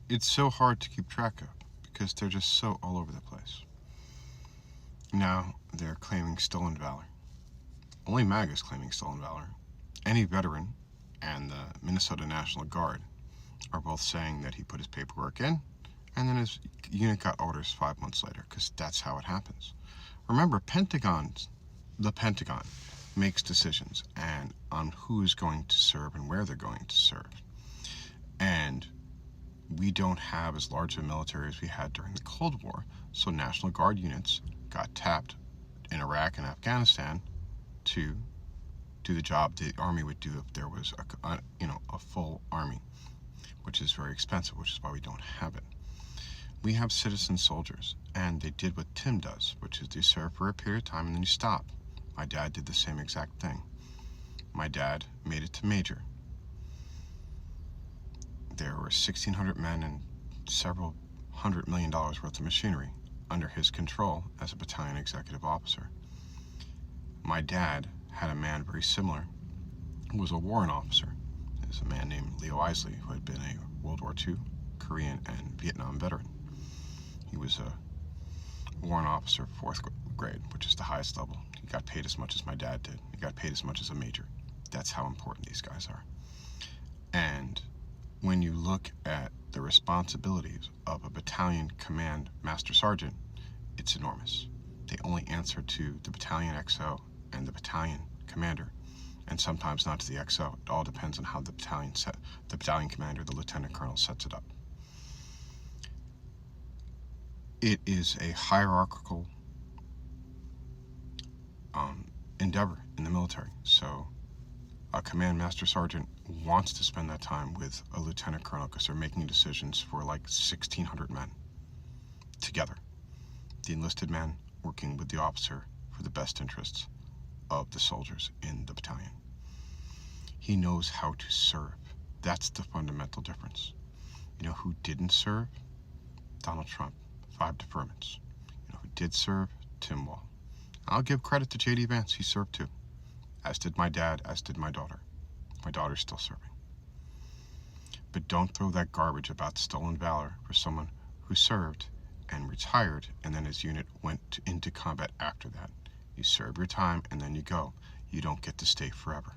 it's so hard to keep track of because they're just so all over the place. Now they're claiming stolen valor. Only MAGA is claiming stolen valor. Any veteran and the Minnesota National Guard are both saying that he put his paperwork in and then his unit got orders 5 months later, because that's how it happens. Remember, the Pentagon makes decisions and on who is going to serve and where they're going to serve. And we don't have as large a military as we had during the Cold War, so National Guard units got tapped in Iraq and Afghanistan to do the job the Army would do if there was a full army, which is very expensive, which is why we don't have it. We have citizen soldiers, and they did what Tim does, which is you serve for a period of time and then you stop. My dad did the same exact thing. My dad made it to Major. There were 1,600 men and several $100 million worth of machinery under his control as a battalion executive officer. My dad had a man very similar who was a warrant officer. There's a man named Leo Isley who had been a World War II, Korean, and Vietnam veteran. He was a warrant officer, 4th grade, which is the highest level. He got paid as much as my dad did. He got paid as much as a major. That's how important these guys are. And when you look at the responsibilities of a battalion command master sergeant, it's enormous. They only answer to the battalion XO and the battalion commander, and sometimes not to the XO. It all depends on how the battalion commander, the lieutenant colonel, sets it up. It is a hierarchical endeavor in the military. So a command master sergeant wants to spend that time with a lieutenant colonel because they're making decisions for like 1,600 men together. The enlisted man working with the officer for the best interests of the soldiers in the battalion. He knows how to serve. That's the fundamental difference. You know who didn't serve? Donald Trump. 5 deferments. You know who did serve? Tim Wall. I'll give credit to J.D. Vance. He served too. As did my dad, as did my daughter. My daughter's still serving. But don't throw that garbage about stolen valor for someone who served and retired and then his unit went into combat after that. You serve your time and then you go. You don't get to stay forever.